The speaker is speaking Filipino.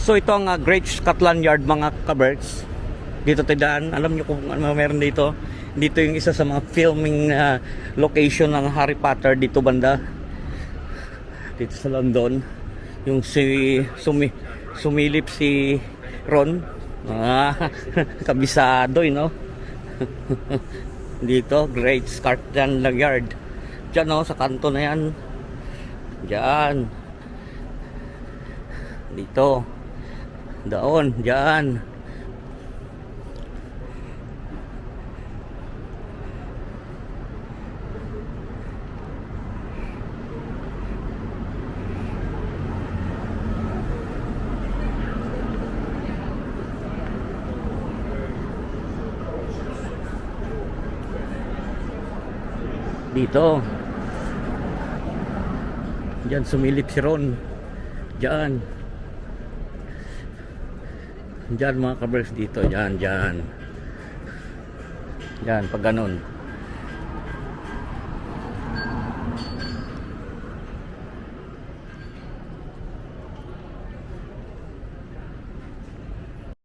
So ito ang Great Scotland Yard mga kaberks. Dito tidaan, alam nyo kung ano meron dito. Dito yung isa sa mga filming location ng Harry Potter dito banda. Dito sa London. Yung sumilip si Ron. Kabisado no? Dito, Great Scotland Yard. Diyan no, sa kanto na yan. Diyan. Dito. Doon, diyan. Dito. Diyan sumilip si Ron. Diyan. Diyan mga kabers dito. Diyan, diyan. Diyan, pag ganun.